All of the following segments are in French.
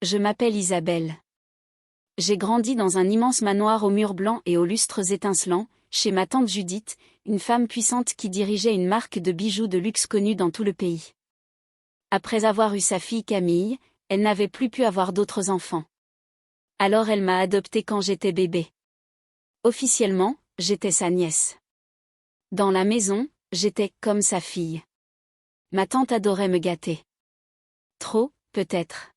Je m'appelle Isabelle. J'ai grandi dans un immense manoir aux murs blancs et aux lustres étincelants, chez ma tante Judith, une femme puissante qui dirigeait une marque de bijoux de luxe connue dans tout le pays. Après avoir eu sa fille Camille, elle n'avait plus pu avoir d'autres enfants. Alors elle m'a adoptée quand j'étais bébé. Officiellement, j'étais sa nièce. Dans la maison, j'étais comme sa fille. Ma tante adorait me gâter. Trop, peut-être.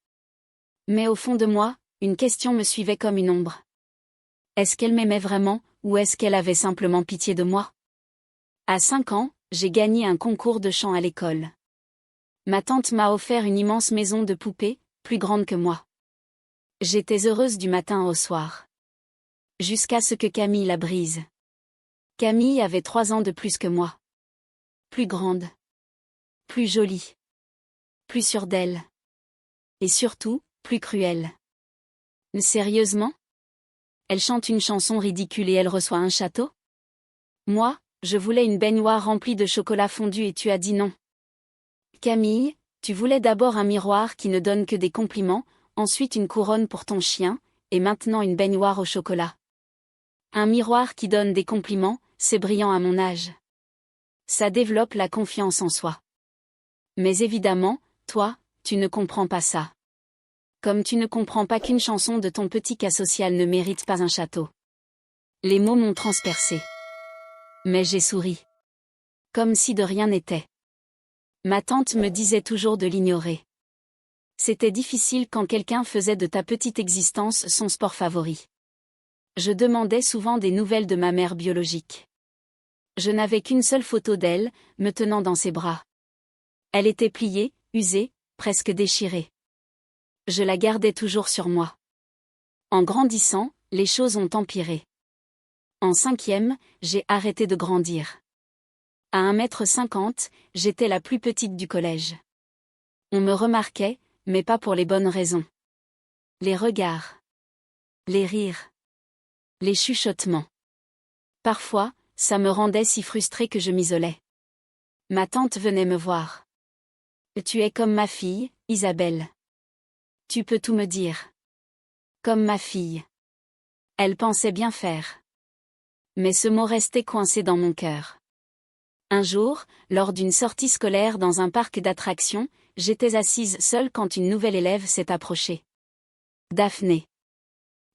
Mais au fond de moi, une question me suivait comme une ombre. Est-ce qu'elle m'aimait vraiment, ou est-ce qu'elle avait simplement pitié de moi? À 5 ans, j'ai gagné un concours de chant à l'école. Ma tante m'a offert une immense maison de poupées, plus grande que moi. J'étais heureuse du matin au soir. Jusqu'à ce que Camille la brise. Camille avait 3 ans de plus que moi. Plus grande. Plus jolie. Plus sûre d'elle. Et surtout, plus cruelle. Sérieusement? Elle chante une chanson ridicule et elle reçoit un château? Moi, je voulais une baignoire remplie de chocolat fondu et tu as dit non. Camille, tu voulais d'abord un miroir qui ne donne que des compliments, ensuite une couronne pour ton chien, et maintenant une baignoire au chocolat. Un miroir qui donne des compliments, c'est brillant à mon âge. Ça développe la confiance en soi. Mais évidemment, toi, tu ne comprends pas ça. Comme tu ne comprends pas qu'une chanson de ton petit cas social ne mérite pas un château. Les mots m'ont transpercé. Mais j'ai souri. Comme si de rien n'était. Ma tante me disait toujours de l'ignorer. C'était difficile quand quelqu'un faisait de ta petite existence son sport favori. Je demandais souvent des nouvelles de ma mère biologique. Je n'avais qu'une seule photo d'elle, me tenant dans ses bras. Elle était pliée, usée, presque déchirée. Je la gardais toujours sur moi. En grandissant, les choses ont empiré. En 5e, j'ai arrêté de grandir. À 1,50 m, j'étais la plus petite du collège. On me remarquait, mais pas pour les bonnes raisons. Les regards. Les rires. Les chuchotements. Parfois, ça me rendait si frustrée que je m'isolais. Ma tante venait me voir. Tu es comme ma fille, Isabelle. Tu peux tout me dire. Comme ma fille. Elle pensait bien faire. Mais ce mot restait coincé dans mon cœur. Un jour, lors d'une sortie scolaire dans un parc d'attractions, j'étais assise seule quand une nouvelle élève s'est approchée. Daphné.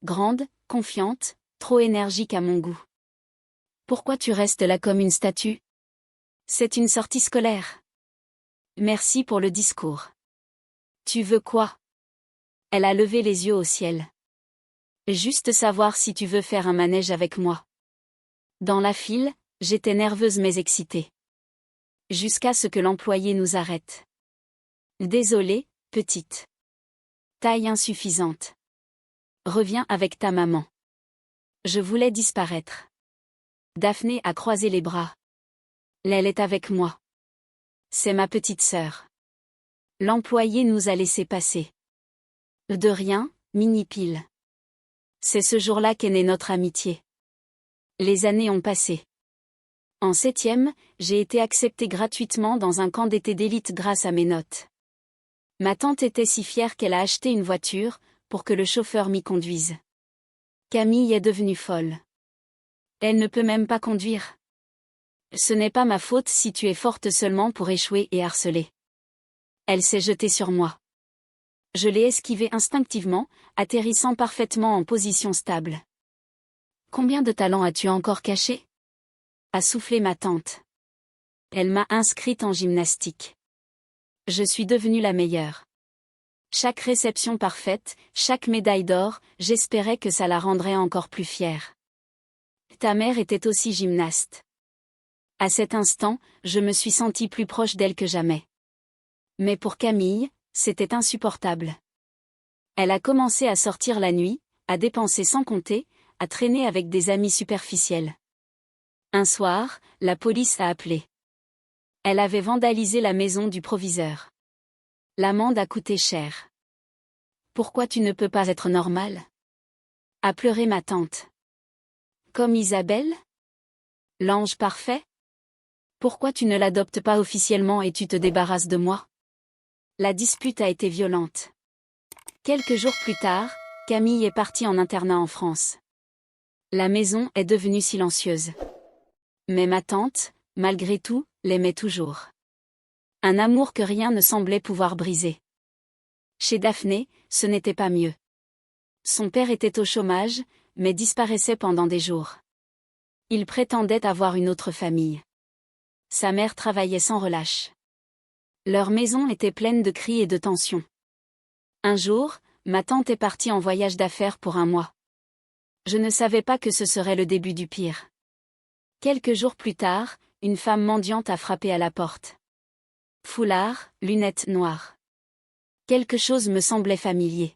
Grande, confiante, trop énergique à mon goût. Pourquoi tu restes là comme une statue? C'est une sortie scolaire. Merci pour le discours. Tu veux quoi? Elle a levé les yeux au ciel. Juste savoir si tu veux faire un manège avec moi. Dans la file, j'étais nerveuse mais excitée. Jusqu'à ce que l'employé nous arrête. Désolée, petite. Taille insuffisante. Reviens avec ta maman. Je voulais disparaître. Daphné a croisé les bras. Elle est avec moi. C'est ma petite sœur. L'employé nous a laissé passer. De rien, mini-pile. C'est ce jour-là qu'est née notre amitié. Les années ont passé. En 7e, j'ai été acceptée gratuitement dans un camp d'été d'élite grâce à mes notes. Ma tante était si fière qu'elle a acheté une voiture, pour que le chauffeur m'y conduise. Camille est devenue folle. Elle ne peut même pas conduire. Ce n'est pas ma faute si tu es forte seulement pour échouer et harceler. Elle s'est jetée sur moi. Je l'ai esquivée instinctivement, atterrissant parfaitement en position stable. Combien de talents as-tu encore caché? A soufflé ma tante. Elle m'a inscrite en gymnastique. Je suis devenue la meilleure. Chaque réception parfaite, chaque médaille d'or, j'espérais que ça la rendrait encore plus fière. Ta mère était aussi gymnaste. À cet instant, je me suis sentie plus proche d'elle que jamais. Mais pour Camille, c'était insupportable. Elle a commencé à sortir la nuit, à dépenser sans compter, à traîner avec des amis superficiels. Un soir, la police a appelé. Elle avait vandalisé la maison du proviseur. L'amende a coûté cher. Pourquoi tu ne peux pas être normale? A pleuré ma tante. Comme Isabelle? L'ange parfait? Pourquoi tu ne l'adoptes pas officiellement et tu te débarrasses de moi? La dispute a été violente. Quelques jours plus tard, Camille est partie en internat en France. La maison est devenue silencieuse. Mais ma tante, malgré tout, l'aimait toujours. Un amour que rien ne semblait pouvoir briser. Chez Daphné, ce n'était pas mieux. Son père était au chômage, mais disparaissait pendant des jours. Il prétendait avoir une autre famille. Sa mère travaillait sans relâche. Leur maison était pleine de cris et de tensions. Un jour, ma tante est partie en voyage d'affaires pour un mois. Je ne savais pas que ce serait le début du pire. Quelques jours plus tard, une femme mendiante a frappé à la porte. Foulard, lunettes noires. Quelque chose me semblait familier.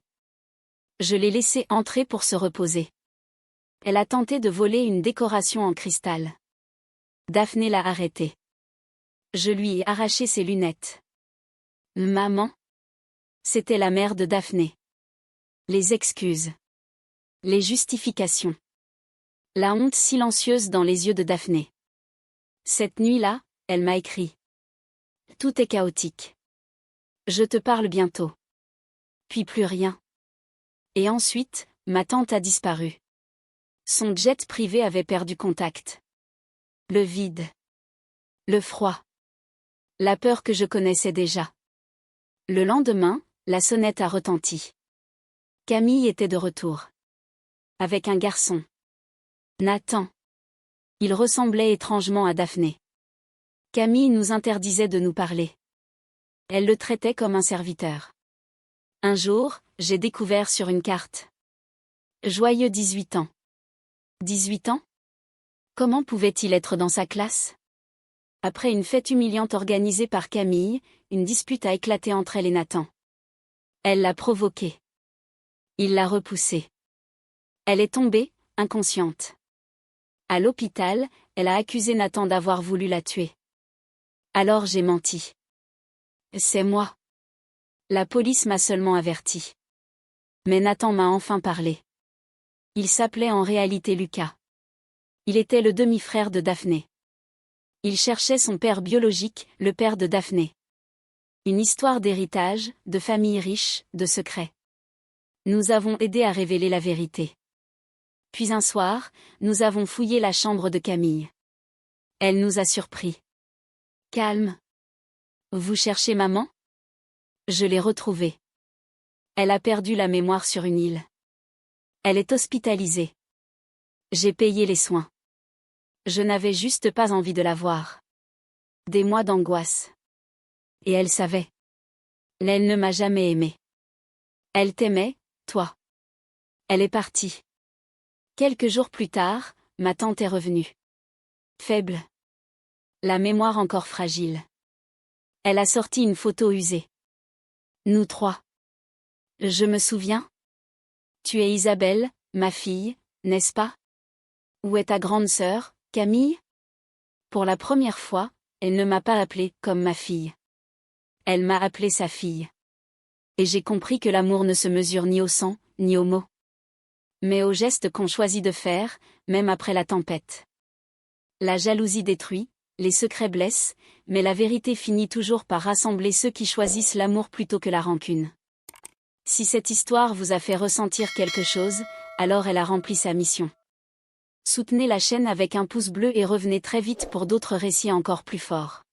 Je l'ai laissée entrer pour se reposer. Elle a tenté de voler une décoration en cristal. Daphné l'a arrêtée. Je lui ai arraché ses lunettes. Maman? C'était la mère de Daphné. Les excuses. Les justifications. La honte silencieuse dans les yeux de Daphné. Cette nuit-là, elle m'a écrit. Tout est chaotique. Je te parle bientôt. Puis plus rien. Et ensuite, ma tante a disparu. Son jet privé avait perdu contact. Le vide. Le froid. La peur que je connaissais déjà. Le lendemain, la sonnette a retenti. Camille était de retour. Avec un garçon. Nathan. Il ressemblait étrangement à Daphné. Camille nous interdisait de nous parler. Elle le traitait comme un serviteur. Un jour, j'ai découvert sur une carte. Joyeux 18 ans. 18 ans? Comment pouvait-il être dans sa classe? Après une fête humiliante organisée par Camille, une dispute a éclaté entre elle et Nathan. Elle l'a provoqué. Il l'a repoussée. Elle est tombée, inconsciente. À l'hôpital, elle a accusé Nathan d'avoir voulu la tuer. Alors j'ai menti. C'est moi. La police m'a seulement averti. Mais Nathan m'a enfin parlé. Il s'appelait en réalité Lucas. Il était le demi-frère de Daphné. Il cherchait son père biologique, le père de Daphné. Une histoire d'héritage, de famille riche, de secrets. Nous avons aidé à révéler la vérité. Puis un soir, nous avons fouillé la chambre de Camille. Elle nous a surpris. Calme. Vous cherchez maman? Je l'ai retrouvée. Elle a perdu la mémoire sur une île. Elle est hospitalisée. J'ai payé les soins. Je n'avais juste pas envie de la voir. Des mois d'angoisse. Et elle savait. Elle ne m'a jamais aimé. Elle t'aimait, toi. Elle est partie. Quelques jours plus tard, ma tante est revenue. Faible. La mémoire encore fragile. Elle a sorti une photo usée. Nous trois. Je me souviens. Tu es Isabelle, ma fille, n'est-ce pas? Où est ta grande sœur, Camille? Pour la première fois, elle ne m'a pas appelée comme ma fille. Elle m'a appelée sa fille. Et j'ai compris que l'amour ne se mesure ni au sang, ni aux mots. Mais aux gestes qu'on choisit de faire, même après la tempête. La jalousie détruit, les secrets blessent, mais la vérité finit toujours par rassembler ceux qui choisissent l'amour plutôt que la rancune. Si cette histoire vous a fait ressentir quelque chose, alors elle a rempli sa mission. Soutenez la chaîne avec un pouce bleu et revenez très vite pour d'autres récits encore plus forts.